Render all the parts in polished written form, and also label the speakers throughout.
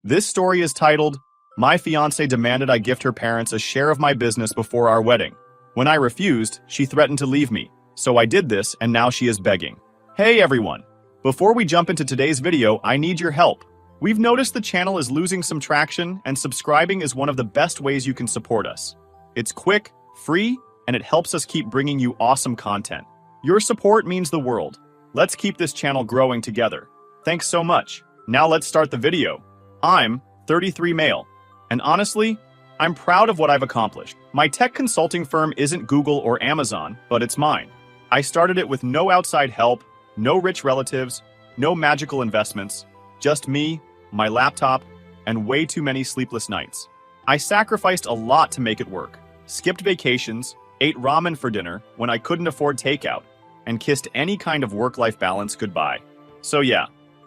Speaker 1: This story is titled, My Fiancée Demanded I Gift Her Parents a Share of My Business Before Our Wedding. When I refused, she threatened to leave me. So I did this, and now she is begging. Hey everyone! Before we jump into today's video, I need your help. We've noticed the channel is losing some traction, and subscribing is one of the best ways you can support us. It's quick, free, and it helps us keep bringing you awesome content. Your support means the world. Let's keep this channel growing together. Thanks so much. Now let's start the video. I'm 33 male, and honestly, I'm proud of what I've accomplished. My tech consulting firm isn't Google or Amazon, but it's mine. I started it with no outside help, no rich relatives, no magical investments, just me, my laptop, and way too many sleepless nights. I sacrificed a lot to make it work, skipped vacations, ate ramen for dinner when I couldn't afford takeout, and kissed any kind of work-life balance goodbye. So yeah,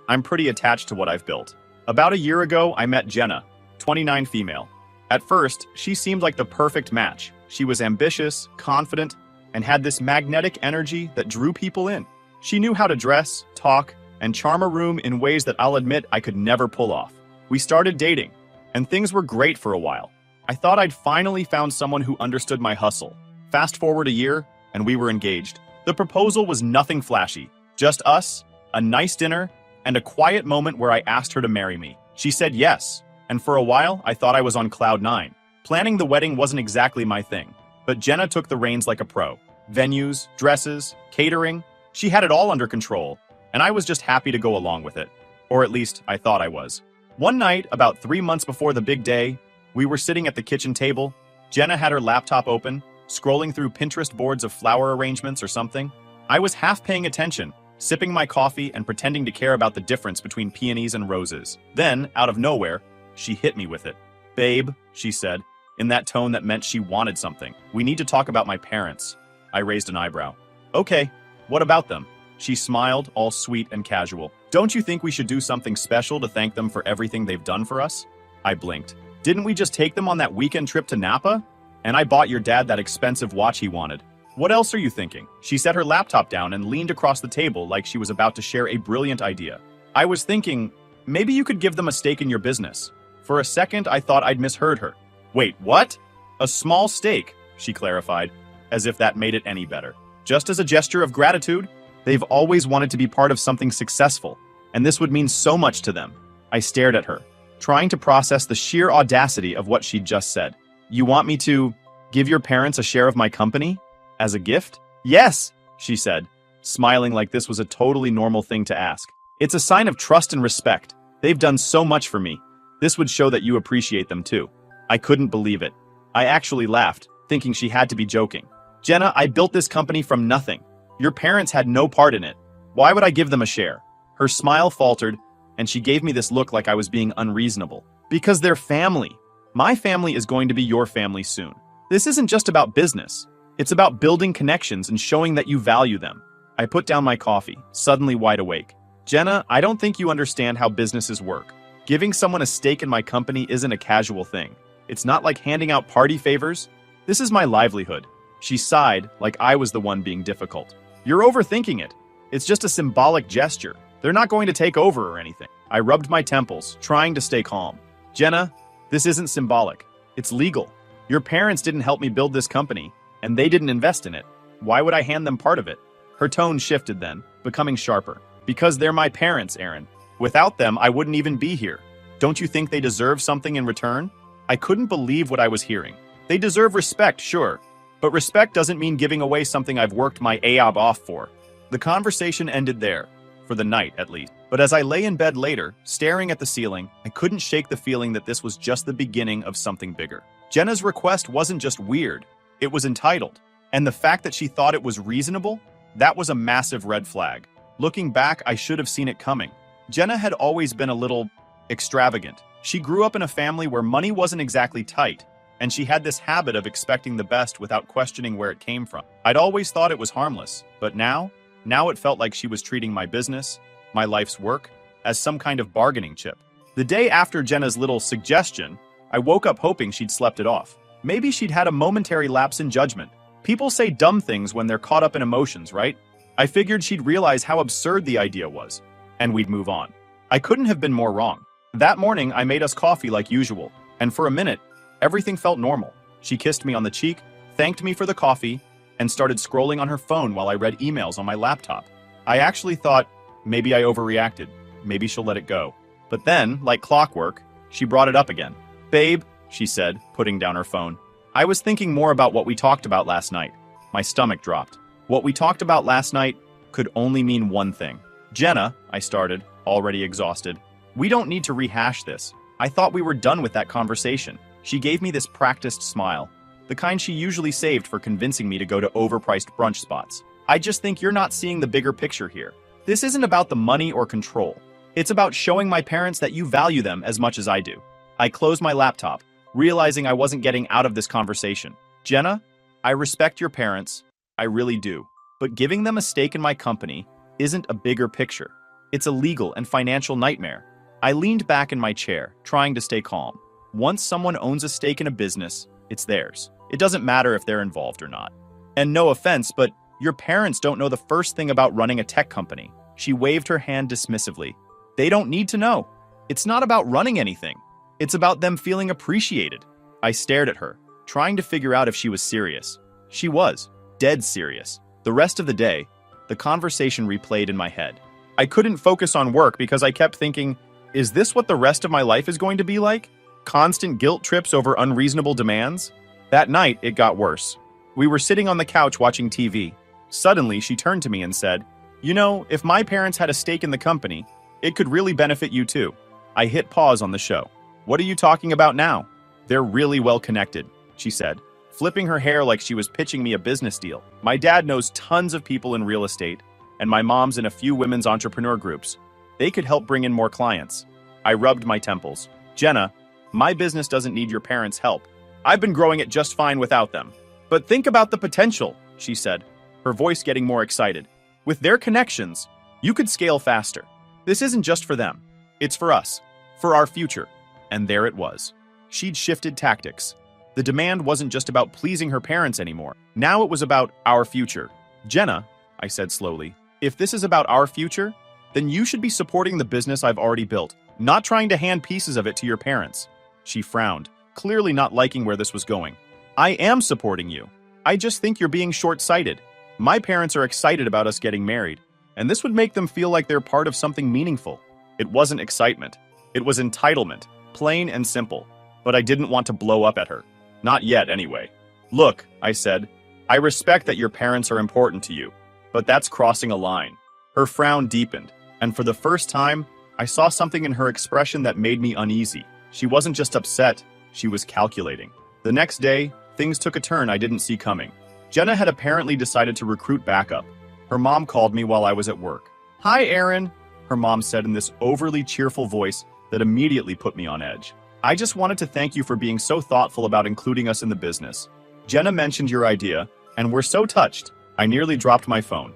Speaker 1: I'm pretty attached to what I've built. About a year ago, I met Jenna, 29 female. At first, she seemed like the perfect match. She was ambitious, confident, and had this magnetic energy that drew people in. She knew how to dress, talk, and charm a room in ways that I'll admit I could never pull off. We started dating, and things were great for a while. I thought I'd finally found someone who understood my hustle. Fast forward a year, and we were engaged. The proposal was nothing flashy, just us, a nice dinner, and a quiet moment where I asked her to marry me. She said yes, and for a while I thought I was on cloud nine. Planning the wedding wasn't exactly my thing, but Jenna took the reins like a pro. Venues, dresses, catering, she had it all under control, and I was just happy to go along with it. Or at least I thought I was. One night, about 3 months before the big day, we were sitting at the kitchen table. Jenna had her laptop open, scrolling through Pinterest boards of flower arrangements or something. I was half paying attention, sipping my coffee and pretending to care about the difference between peonies and roses. Then, out of nowhere, she hit me with it. Babe, she said, in that tone that meant she wanted something. We need to talk about my parents. I raised an eyebrow. Okay, what about them? She smiled, all sweet and casual. Don't you think we should do something special to thank them for everything they've done for us? I blinked. Didn't we just take them on that weekend trip to Napa? And I bought your dad that expensive watch he wanted. What else are you thinking? She set her laptop down and leaned across the table like she was about to share a brilliant idea. I was thinking, maybe you could give them a stake in your business. For a second, I thought I'd misheard her. Wait, what? A small stake, she clarified, as if that made it any better. Just as a gesture of gratitude, they've always wanted to be part of something successful, and this would mean so much to them. I stared at her, trying to process the sheer audacity of what she'd just said. You want me to give your parents a share of my company? As a gift? Yes, she said, smiling like this was a totally normal thing to ask. It's a sign of trust and respect. They've done so much for me. This would show that you appreciate them too. I couldn't believe it. I actually laughed, thinking she had to be joking. Jenna, I built this company from nothing. Your parents had no part in it. Why would I give them a share? Her smile faltered, and she gave me this look like I was being unreasonable. Because they're family. My family is going to be your family soon. This isn't just about business. It's about building connections and showing that you value them. I put down my coffee, suddenly wide awake. Jenna, I don't think you understand how businesses work. Giving someone a stake in my company isn't a casual thing. It's not like handing out party favors. This is my livelihood. She sighed like I was the one being difficult. You're overthinking it. It's just a symbolic gesture. They're not going to take over or anything. I rubbed my temples, trying to stay calm. Jenna, this isn't symbolic. It's legal. Your parents didn't help me build this company, and they didn't invest in it. Why would I hand them part of it? Her tone shifted then, becoming sharper. Because they're my parents, Aaron. Without them, I wouldn't even be here. Don't you think they deserve something in return? I couldn't believe what I was hearing. They deserve respect, sure. But respect doesn't mean giving away something I've worked my AOB off for. The conversation ended there, for the night at least. But as I lay in bed later, staring at the ceiling, I couldn't shake the feeling that this was just the beginning of something bigger. Jenna's request wasn't just weird. It was entitled, and the fact that she thought it was reasonable, that was a massive red flag. Looking back, I should have seen it coming. Jenna had always been a little extravagant. She grew up in a family where money wasn't exactly tight, and she had this habit of expecting the best without questioning where it came from. I'd always thought it was harmless, but now it felt like she was treating my business, my life's work, as some kind of bargaining chip. The day after Jenna's little suggestion, I woke up hoping she'd slept it off. Maybe she'd had a momentary lapse in judgment. People say dumb things when they're caught up in emotions, right? I figured she'd realize how absurd the idea was, and we'd move on. I couldn't have been more wrong. That morning, I made us coffee like usual, and for a minute, everything felt normal. She kissed me on the cheek, thanked me for the coffee, and started scrolling on her phone while I read emails on my laptop. I actually thought, maybe I overreacted. Maybe she'll let it go. But then, like clockwork, she brought it up again. Babe, she said, putting down her phone. I was thinking more about what we talked about last night. My stomach dropped. What we talked about last night could only mean one thing. Jenna, I started, already exhausted. We don't need to rehash this. I thought we were done with that conversation. She gave me this practiced smile, the kind she usually saved for convincing me to go to overpriced brunch spots. I just think you're not seeing the bigger picture here. This isn't about the money or control. It's about showing my parents that you value them as much as I do. I closed my laptop, realizing I wasn't getting out of this conversation. Jenna, I respect your parents. I really do. But giving them a stake in my company isn't a bigger picture. It's a legal and financial nightmare. I leaned back in my chair, trying to stay calm. Once someone owns a stake in a business, it's theirs. It doesn't matter if they're involved or not. And no offense, but your parents don't know the first thing about running a tech company. She waved her hand dismissively. They don't need to know. It's not about running anything. It's about them feeling appreciated. I stared at her, trying to figure out if she was serious. She was, dead serious. The rest of the day, the conversation replayed in my head. I couldn't focus on work because I kept thinking, is this what the rest of my life is going to be like? Constant guilt trips over unreasonable demands? That night, it got worse. We were sitting on the couch watching TV. Suddenly, she turned to me and said, "You know, if my parents had a stake in the company, it could really benefit you too." I hit pause on the show. "What are you talking about now?" "They're really well connected," she said, flipping her hair like she was pitching me a business deal. "My dad knows tons of people in real estate, and my mom's in a few women's entrepreneur groups. They could help bring in more clients." I rubbed my temples. "Jenna, my business doesn't need your parents' help. I've been growing it just fine without them." "But think about the potential," she said, her voice getting more excited. "With their connections, you could scale faster. This isn't just for them. It's for us. For our future." And there it was. She'd shifted tactics. The demand wasn't just about pleasing her parents anymore. Now it was about our future. "Jenna," I said slowly, "if this is about our future, then you should be supporting the business I've already built, not trying to hand pieces of it to your parents." She frowned, clearly not liking where this was going. "I am supporting you. I just think you're being short-sighted. My parents are excited about us getting married, and this would make them feel like they're part of something meaningful." It wasn't excitement. It was entitlement, plain and simple. But I didn't want to blow up at her. Not yet, anyway. "Look," I said, "I respect that your parents are important to you, but that's crossing a line." Her frown deepened, and for the first time, I saw something in her expression that made me uneasy. She wasn't just upset, she was calculating. The next day, things took a turn I didn't see coming. Jenna had apparently decided to recruit backup. Her mom called me while I was at work. "Hi, Aaron," her mom said in this overly cheerful voice that immediately put me on edge. "I just wanted to thank you for being so thoughtful about including us in the business. Jenna mentioned your idea, and we're so touched." I nearly dropped my phone.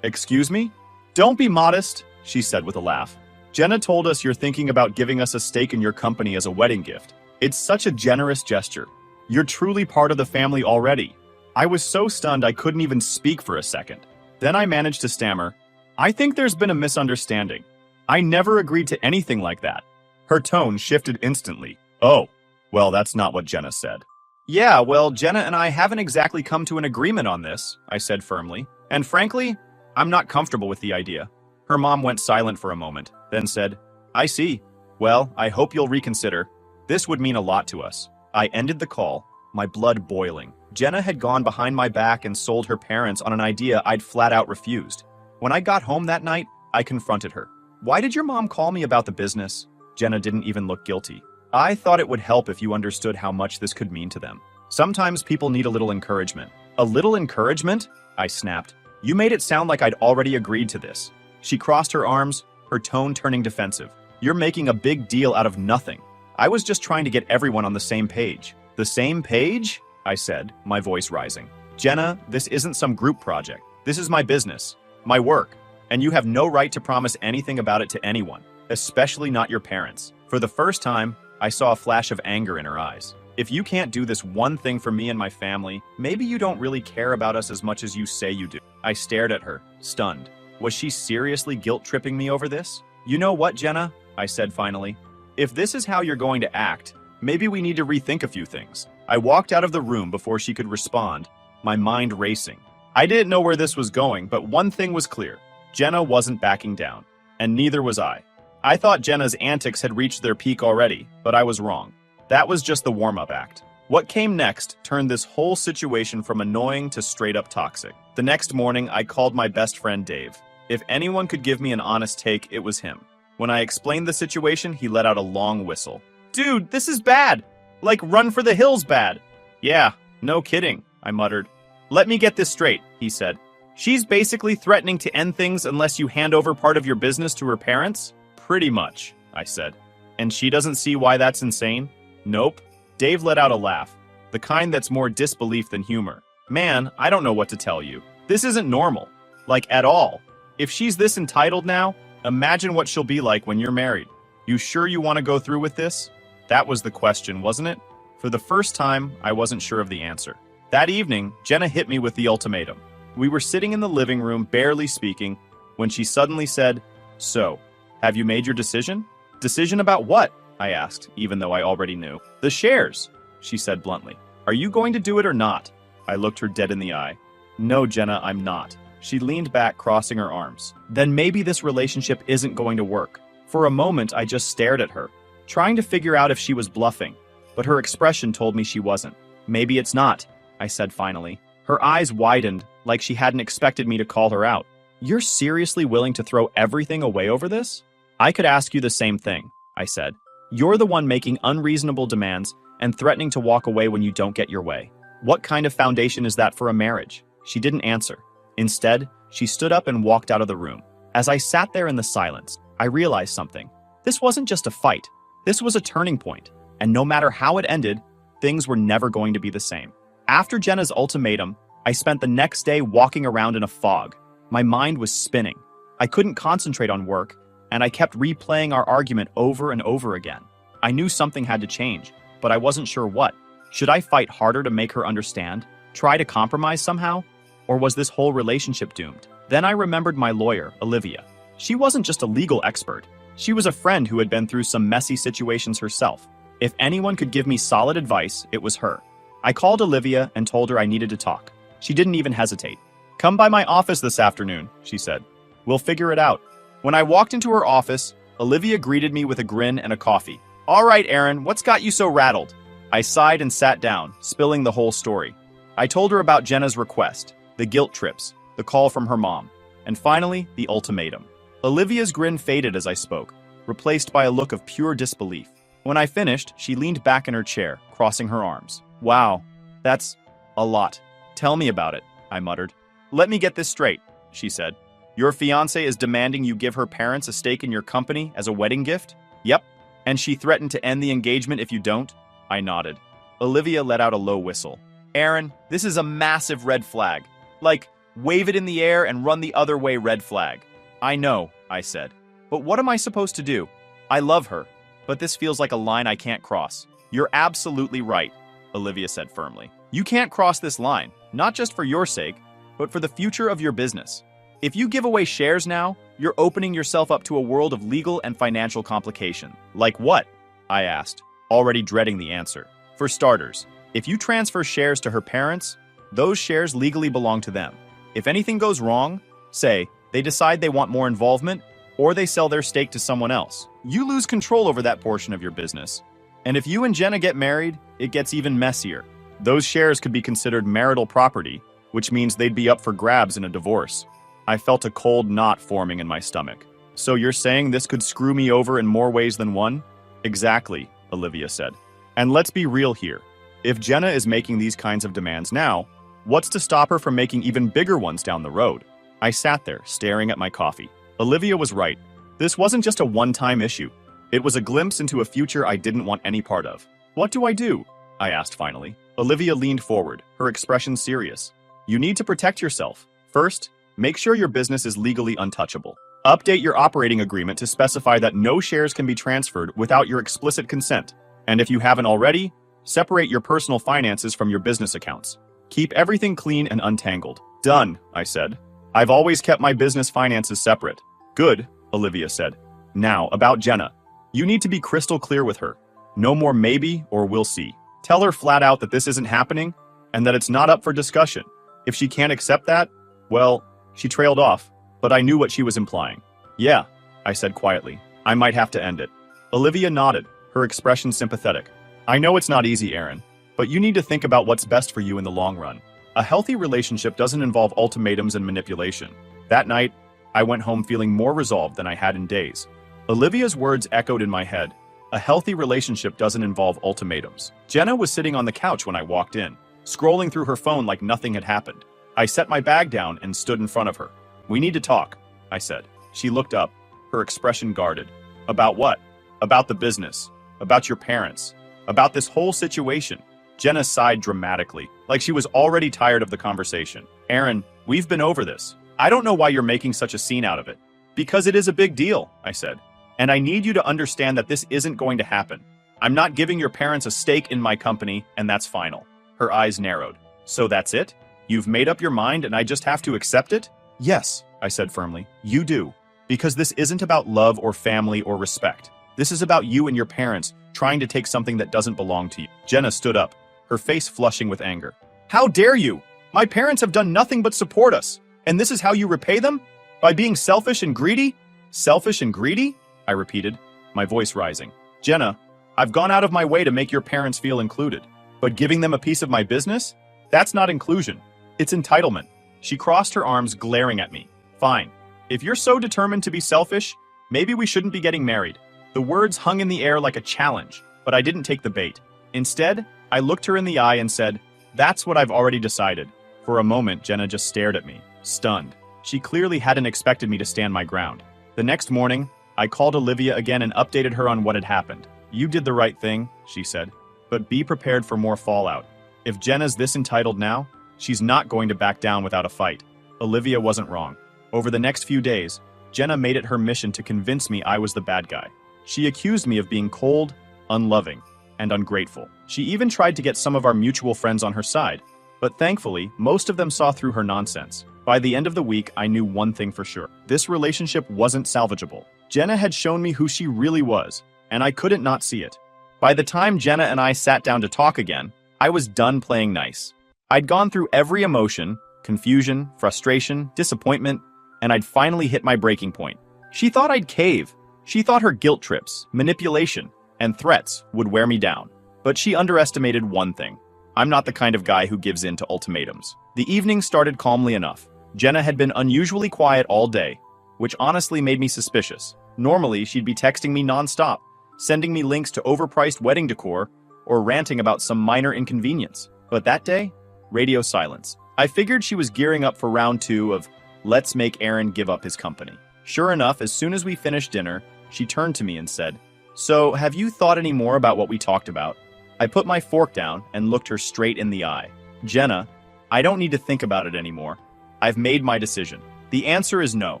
Speaker 1: Excuse me?" "Don't be modest," she said with a laugh. "Jenna told us you're thinking about giving us a stake in your company as a wedding gift. It's such a generous gesture. You're truly part of the family already." I was so stunned I couldn't even speak for a second. Then I managed to stammer, "I think there's been a misunderstanding. I never agreed to anything like that." Her tone shifted instantly. "Oh, well, that's not what Jenna said." "Yeah, well, Jenna and I haven't exactly come to an agreement on this," I said firmly. "And frankly, I'm not comfortable with the idea." Her mom went silent for a moment, then said, "I see. Well, I hope you'll reconsider. This would mean a lot to us." I ended the call, my blood boiling. Jenna had gone behind my back and sold her parents on an idea I'd flat out refused. When I got home that night, I confronted her. "Why did your mom call me about the business?" Jenna didn't even look guilty. "I thought it would help if you understood how much this could mean to them. Sometimes people need a little encouragement." "A little encouragement?" I snapped. "You made it sound like I'd already agreed to this." She crossed her arms, her tone turning defensive. "You're making a big deal out of nothing. I was just trying to get everyone on the same page." "The same page?" I said, my voice rising. "Jenna, this isn't some group project. This is my business, my work, and you have no right to promise anything about it to anyone, especially not your parents." For the first time, I saw a flash of anger in her eyes. "If you can't do this one thing for me and my family, maybe you don't really care about us as much as you say you do." I stared at her, stunned. Was she seriously guilt-tripping me over this? "You know what, Jenna? I said finally. If this is how you're going to act, maybe we need to rethink a few things. I walked out of the room before she could respond, my mind racing. I didn't know where this was going, but one thing was clear. Jenna wasn't backing down, and neither was I. I thought Jenna's antics had reached their peak already, but I was wrong. That was just the warm-up act. What came next turned this whole situation from annoying to straight-up toxic. The next morning, I called my best friend Dave. If anyone could give me an honest take, it was him. When I explained the situation, he let out a long whistle. Dude, this is bad! Like Run for the Hills bad. Yeah, no kidding, I muttered. Let me get this straight, he said. She's basically threatening to end things unless you hand over part of your business to her parents? Pretty much, I said. And she doesn't see why that's insane? Nope. Dave let out a laugh, the kind that's more disbelief than humor. Man, I don't know what to tell you. This isn't normal. Like, at all. If she's this entitled now, imagine what she'll be like when you're married. You sure you want to go through with this? That was the question, wasn't it? For the first time, I wasn't sure of the answer. That evening, Jenna hit me with the ultimatum. We were sitting in the living room, barely speaking, when she suddenly said, "So, have you made your decision?" Decision about what? I asked, even though I already knew. The shares, she said bluntly. Are you going to do it or not? I looked her dead in the eye. No, Jenna, I'm not. She leaned back, crossing her arms. Then maybe this relationship isn't going to work. For a moment, I just stared at her, trying to figure out if she was bluffing, but her expression told me she wasn't. Maybe it's not, I said finally. Her eyes widened, like she hadn't expected me to call her out. You're seriously willing to throw everything away over this? I could ask you the same thing, I said. You're the one making unreasonable demands and threatening to walk away when you don't get your way. What kind of foundation is that for a marriage? She didn't answer. Instead, she stood up and walked out of the room. As I sat there in the silence, I realized something. This wasn't just a fight. This was a turning point. And no matter how it ended, things were never going to be the same. After Jenna's ultimatum, I spent the next day walking around in a fog. My mind was spinning. I couldn't concentrate on work, and I kept replaying our argument over and over again. I knew something had to change, but I wasn't sure what. Should I fight harder to make her understand? Try to compromise somehow? Or was this whole relationship doomed? Then I remembered my lawyer, Olivia. She wasn't just a legal expert. She was a friend who had been through some messy situations herself. If anyone could give me solid advice, it was her. I called Olivia and told her I needed to talk. She didn't even hesitate. Come by my office this afternoon, she said. We'll figure it out. When I walked into her office, Olivia greeted me with a grin and a coffee. All right, Aaron, what's got you so rattled? I sighed and sat down, spilling the whole story. I told her about Jenna's request, the guilt trips, the call from her mom, and finally, the ultimatum. Olivia's grin faded as I spoke, replaced by a look of pure disbelief. When I finished, she leaned back in her chair, crossing her arms. Wow, that's a lot. Tell me about it, I muttered. Let me get this straight, she said. Your fiancée is demanding you give her parents a stake in your company as a wedding gift? Yep. And she threatened to end the engagement if you don't? I nodded. Olivia let out a low whistle. Aaron, this is a massive red flag. Like, wave it in the air and run the other way red flag. I know, I said. But what am I supposed to do? I love her, but this feels like a line I can't cross. You're absolutely right, Olivia said firmly. You can't cross this line, not just for your sake, but for the future of your business. If you give away shares now, you're opening yourself up to a world of legal and financial complication. Like what? I asked, already dreading the answer. For starters, if you transfer shares to her parents, those shares legally belong to them. If anything goes wrong, say, they decide they want more involvement, or they sell their stake to someone else, you lose control over that portion of your business. And if you and Jenna get married, it gets even messier. Those shares could be considered marital property, which means they'd be up for grabs in a divorce. I felt a cold knot forming in my stomach. So you're saying this could screw me over in more ways than one? Exactly, Olivia said. And let's be real here. If Jenna is making these kinds of demands now, what's to stop her from making even bigger ones down the road? I sat there, staring at my coffee. Olivia was right. This wasn't just a one-time issue. It was a glimpse into a future I didn't want any part of. What do I do? I asked finally. Olivia leaned forward, her expression serious. You need to protect yourself. First, make sure your business is legally untouchable. Update your operating agreement to specify that no shares can be transferred without your explicit consent. And if you haven't already, separate your personal finances from your business accounts. Keep everything clean and untangled. Done, I said. I've always kept my business finances separate. Good, Olivia said. Now, about Jenna. You need to be crystal clear with her. No more maybe or we'll see. Tell her flat out that this isn't happening and that it's not up for discussion. If she can't accept that, well, she trailed off, but I knew what she was implying. Yeah, I said quietly. I might have to end it. Olivia nodded, her expression sympathetic. I know it's not easy, Aaron, but you need to think about what's best for you in the long run. A healthy relationship doesn't involve ultimatums and manipulation. That night, I went home feeling more resolved than I had in days. Olivia's words echoed in my head. A healthy relationship doesn't involve ultimatums. Jenna was sitting on the couch when I walked in, scrolling through her phone like nothing had happened. I set my bag down and stood in front of her. We need to talk, I said. She looked up, her expression guarded. About what? About the business. About your parents. About this whole situation. Jenna sighed dramatically, like she was already tired of the conversation. Aaron, we've been over this. I don't know why you're making such a scene out of it. Because it is a big deal, I said. And I need you to understand that this isn't going to happen. I'm not giving your parents a stake in my company, and that's final. Her eyes narrowed. So that's it? You've made up your mind and I just have to accept it? Yes, I said firmly. You do. Because this isn't about love or family or respect. This is about you and your parents trying to take something that doesn't belong to you. Jenna stood up, her face flushing with anger. How dare you? My parents have done nothing but support us. And this is how you repay them? By being selfish and greedy? Selfish and greedy? I repeated, my voice rising. Jenna, I've gone out of my way to make your parents feel included. But giving them a piece of my business? That's not inclusion. It's entitlement. She crossed her arms, glaring at me. Fine. If you're so determined to be selfish, maybe we shouldn't be getting married. The words hung in the air like a challenge, but I didn't take the bait. Instead, I looked her in the eye and said, that's what I've already decided. For a moment, Jenna just stared at me, stunned. She clearly hadn't expected me to stand my ground. The next morning, I called Olivia again and updated her on what had happened. You did the right thing, she said, but be prepared for more fallout. If Jenna's this entitled now, she's not going to back down without a fight. Olivia wasn't wrong. Over the next few days, Jenna made it her mission to convince me I was the bad guy. She accused me of being cold, unloving, and ungrateful. She even tried to get some of our mutual friends on her side, but thankfully, most of them saw through her nonsense. By the end of the week, I knew one thing for sure. This relationship wasn't salvageable. Jenna had shown me who she really was, and I couldn't not see it. By the time Jenna and I sat down to talk again, I was done playing nice. I'd gone through every emotion, confusion, frustration, disappointment, and I'd finally hit my breaking point. She thought I'd cave. She thought her guilt trips, manipulation, and threats would wear me down. But she underestimated one thing. I'm not the kind of guy who gives in to ultimatums. The evening started calmly enough. Jenna had been unusually quiet all day, which honestly made me suspicious. Normally, she'd be texting me nonstop, sending me links to overpriced wedding decor, or ranting about some minor inconvenience. But that day, radio silence. I figured she was gearing up for round 2 of Let's Make Aaron Give Up His Company. Sure enough, as soon as we finished dinner, she turned to me and said, So, have you thought any more about what we talked about? I put my fork down and looked her straight in the eye. Jenna, I don't need to think about it anymore. I've made my decision. The answer is no.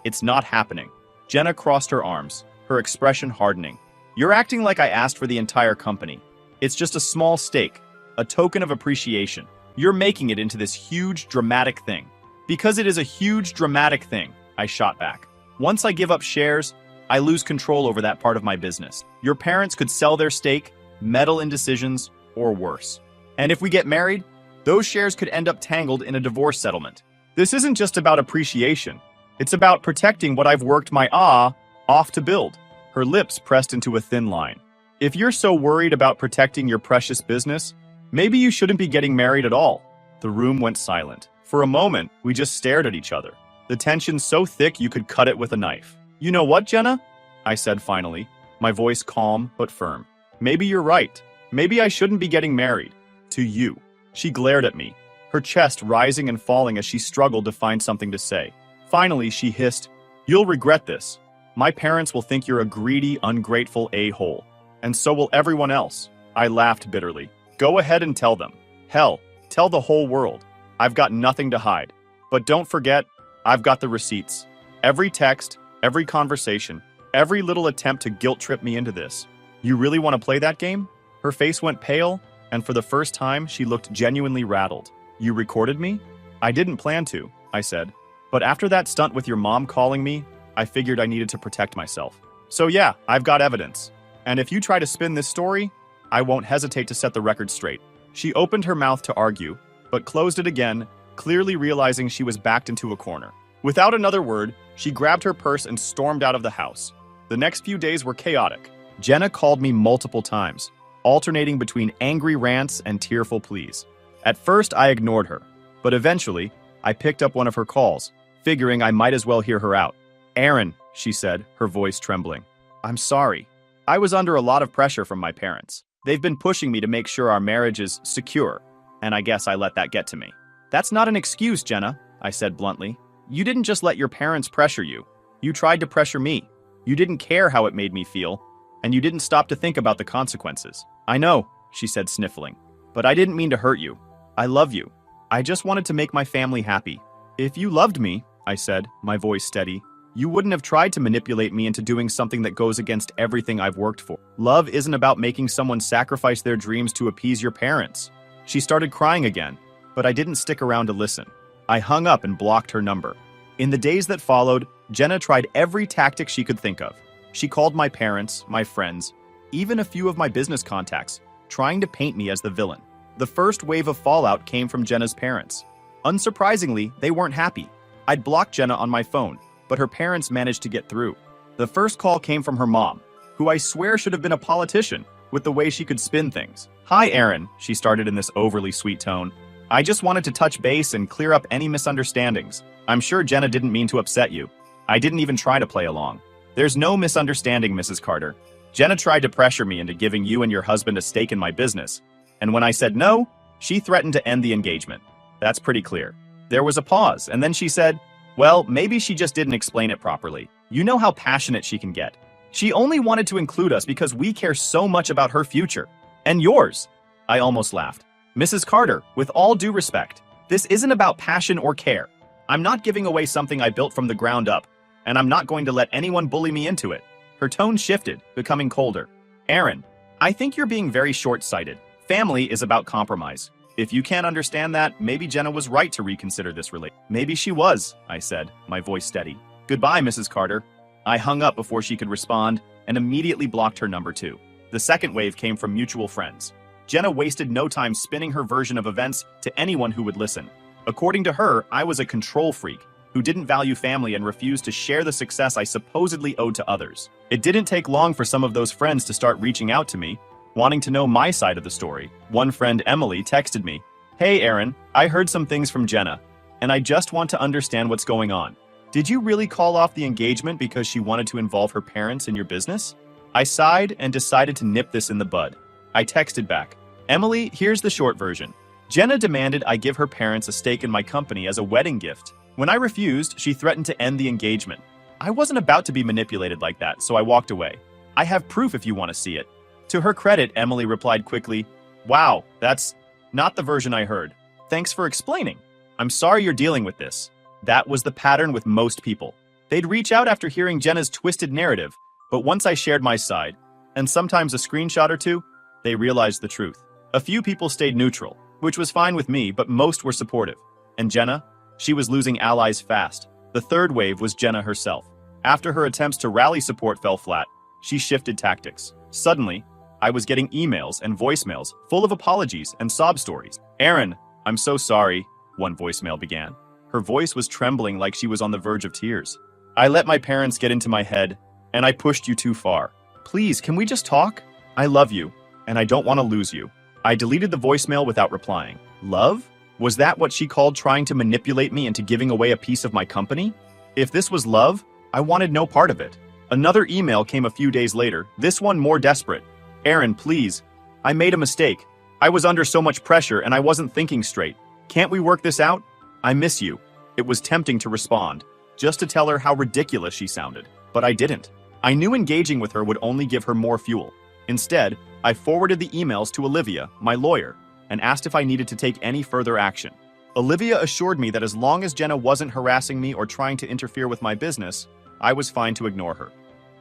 Speaker 1: It's not happening. Jenna crossed her arms, her expression hardening. You're acting like I asked for the entire company. It's just a small stake, a token of appreciation. You're making it into this huge, dramatic thing. Because it is a huge, dramatic thing, I shot back. Once I give up shares, I lose control over that part of my business. Your parents could sell their stake, meddle in decisions, or worse. And if we get married, those shares could end up tangled in a divorce settlement. This isn't just about appreciation. It's about protecting what I've worked my off to build. Her lips pressed into a thin line. If you're so worried about protecting your precious business, maybe you shouldn't be getting married at all. The room went silent. For a moment, we just stared at each other. The tension so thick you could cut it with a knife. You know what, Jenna? I said finally, my voice calm but firm. Maybe you're right. Maybe I shouldn't be getting married. To you. She glared at me, her chest rising and falling as she struggled to find something to say. Finally, she hissed, You'll regret this. My parents will think you're a greedy, ungrateful a-hole. And so will everyone else. I laughed bitterly. Go ahead and tell them. Hell, tell the whole world. I've got nothing to hide. But don't forget, I've got the receipts. Every text, every conversation, every little attempt to guilt trip me into this. You really want to play that game? Her face went pale, and for the first time, she looked genuinely rattled. You recorded me? I didn't plan to, I said. But after that stunt with your mom calling me, I figured I needed to protect myself. So yeah, I've got evidence. And if you try to spin this story, I won't hesitate to set the record straight. She opened her mouth to argue, but closed it again, clearly realizing she was backed into a corner. Without another word, she grabbed her purse and stormed out of the house. The next few days were chaotic. Jenna called me multiple times, alternating between angry rants and tearful pleas. At first, I ignored her, but eventually, I picked up one of her calls, figuring I might as well hear her out. "Aaron," she said, her voice trembling. "I'm sorry. I was under a lot of pressure from my parents. They've been pushing me to make sure our marriage is secure, and I guess I let that get to me." "That's not an excuse, Jenna," I said bluntly. "You didn't just let your parents pressure you. You tried to pressure me. You didn't care how it made me feel, and you didn't stop to think about the consequences." "I know," she said, sniffling, "but I didn't mean to hurt you. I love you. I just wanted to make my family happy." "If you loved me," I said, my voice steady, "you wouldn't have tried to manipulate me into doing something that goes against everything I've worked for. Love isn't about making someone sacrifice their dreams to appease your parents." She started crying again, but I didn't stick around to listen. I hung up and blocked her number. In the days that followed, Jenna tried every tactic she could think of. She called my parents, my friends, even a few of my business contacts, trying to paint me as the villain. The first wave of fallout came from Jenna's parents. Unsurprisingly, they weren't happy. I'd blocked Jenna on my phone, but her parents managed to get through. The first call came from her mom, who I swear should have been a politician with the way she could spin things. "Hi, Aaron," she started in this overly sweet tone. "I just wanted to touch base and clear up any misunderstandings. I'm sure Jenna didn't mean to upset you. I didn't even try to play along. There's no misunderstanding, Mrs. Carter. Jenna tried to pressure me into giving you and your husband a stake in my business, and when I said no, she threatened to end the engagement. That's pretty clear." There was a pause, and then she said, "Well, maybe she just didn't explain it properly. You know how passionate she can get. She only wanted to include us because we care so much about her future. And yours." I almost laughed. "Mrs. Carter, with all due respect, this isn't about passion or care. I'm not giving away something I built from the ground up, and I'm not going to let anyone bully me into it." Her tone shifted, becoming colder. "Aaron, I think you're being very short-sighted. Family is about compromise. If you can't understand that, maybe Jenna was right to reconsider this relationship." "Maybe she was," I said, my voice steady. "Goodbye, Mrs. Carter." I hung up before she could respond and immediately blocked her number too. The second wave came from mutual friends. Jenna wasted no time spinning her version of events to anyone who would listen. According to her, I was a control freak who didn't value family and refused to share the success I supposedly owed to others. It didn't take long for some of those friends to start reaching out to me, wanting to know my side of the story. One friend, Emily, texted me, "Hey Aaron, I heard some things from Jenna, and I just want to understand what's going on. Did you really call off the engagement because she wanted to involve her parents in your business?" I sighed and decided to nip this in the bud. I texted back, "Emily, here's the short version. Jenna demanded I give her parents a stake in my company as a wedding gift. When I refused, she threatened to end the engagement. I wasn't about to be manipulated like that, so I walked away. I have proof if you want to see it." To her credit, Emily replied quickly, "Wow, that's not the version I heard. Thanks for explaining. I'm sorry you're dealing with this." That was the pattern with most people. They'd reach out after hearing Jenna's twisted narrative, but once I shared my side, and sometimes a screenshot or two, they realized the truth. A few people stayed neutral, which was fine with me, but most were supportive. And Jenna? She was losing allies fast. The third wave was Jenna herself. After her attempts to rally support fell flat, she shifted tactics. Suddenly, I was getting emails and voicemails full of apologies and sob stories. "Aaron, I'm so sorry," one voicemail began. Her voice was trembling like she was on the verge of tears. "I let my parents get into my head, and I pushed you too far. Please, can we just talk? I love you, and I don't want to lose you." I deleted the voicemail without replying. Love? Was that what she called trying to manipulate me into giving away a piece of my company? If this was love, I wanted no part of it. Another email came a few days later, this one more desperate. "Aaron, please. I made a mistake. I was under so much pressure and I wasn't thinking straight. Can't we work this out? I miss you." It was tempting to respond, just to tell her how ridiculous she sounded, but I didn't. I knew engaging with her would only give her more fuel. Instead, I forwarded the emails to Olivia, my lawyer, and asked if I needed to take any further action. Olivia assured me that as long as Jenna wasn't harassing me or trying to interfere with my business, I was fine to ignore her.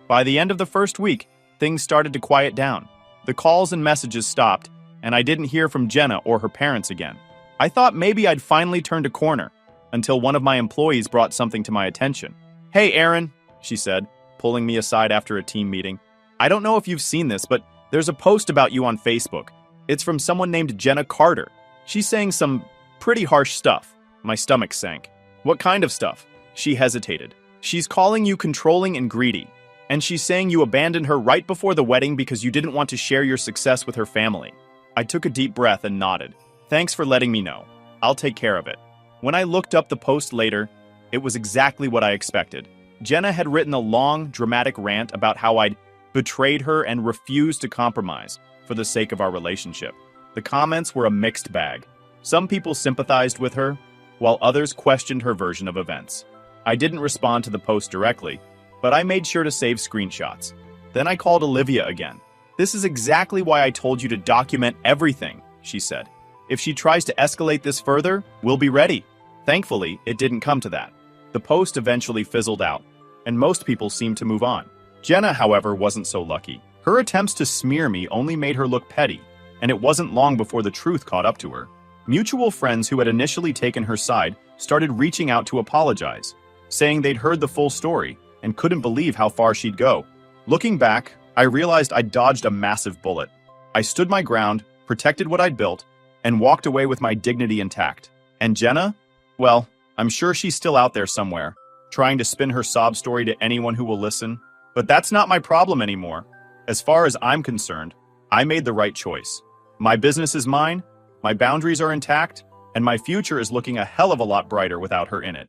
Speaker 1: By the end of the first week, things started to quiet down. The calls and messages stopped, and I didn't hear from Jenna or her parents again. I thought maybe I'd finally turned a corner, until one of my employees brought something to my attention. "Hey, Aaron," she said, pulling me aside after a team meeting. I don't know if you've seen this, but there's a post about you on Facebook. It's from someone named Jenna Carter. She's saying some pretty harsh stuff. My stomach sank. What kind of stuff? She hesitated. She's calling you controlling and greedy. And she's saying you abandoned her right before the wedding because you didn't want to share your success with her family. I took a deep breath and nodded. Thanks for letting me know. I'll take care of it. When I looked up the post later, it was exactly what I expected. Jenna had written a long, dramatic rant about how I'd betrayed her and refused to compromise for the sake of our relationship. The comments were a mixed bag. Some people sympathized with her, while others questioned her version of events. I didn't respond to the post directly, but I made sure to save screenshots. Then I called Olivia again. This is exactly why I told you to document everything, she said. If she tries to escalate this further, we'll be ready. Thankfully, it didn't come to that. The post eventually fizzled out, and most people seemed to move on. Jenna, however, wasn't so lucky. Her attempts to smear me only made her look petty, and it wasn't long before the truth caught up to her. Mutual friends who had initially taken her side started reaching out to apologize, saying they'd heard the full story and couldn't believe how far she'd go. Looking back, I realized I'd dodged a massive bullet. I stood my ground, protected what I'd built, and walked away with my dignity intact. And Jenna? Well, I'm sure she's still out there somewhere, trying to spin her sob story to anyone who will listen. But that's not my problem anymore. As far as I'm concerned, I made the right choice. My business is mine, my boundaries are intact, and my future is looking a hell of a lot brighter without her in it.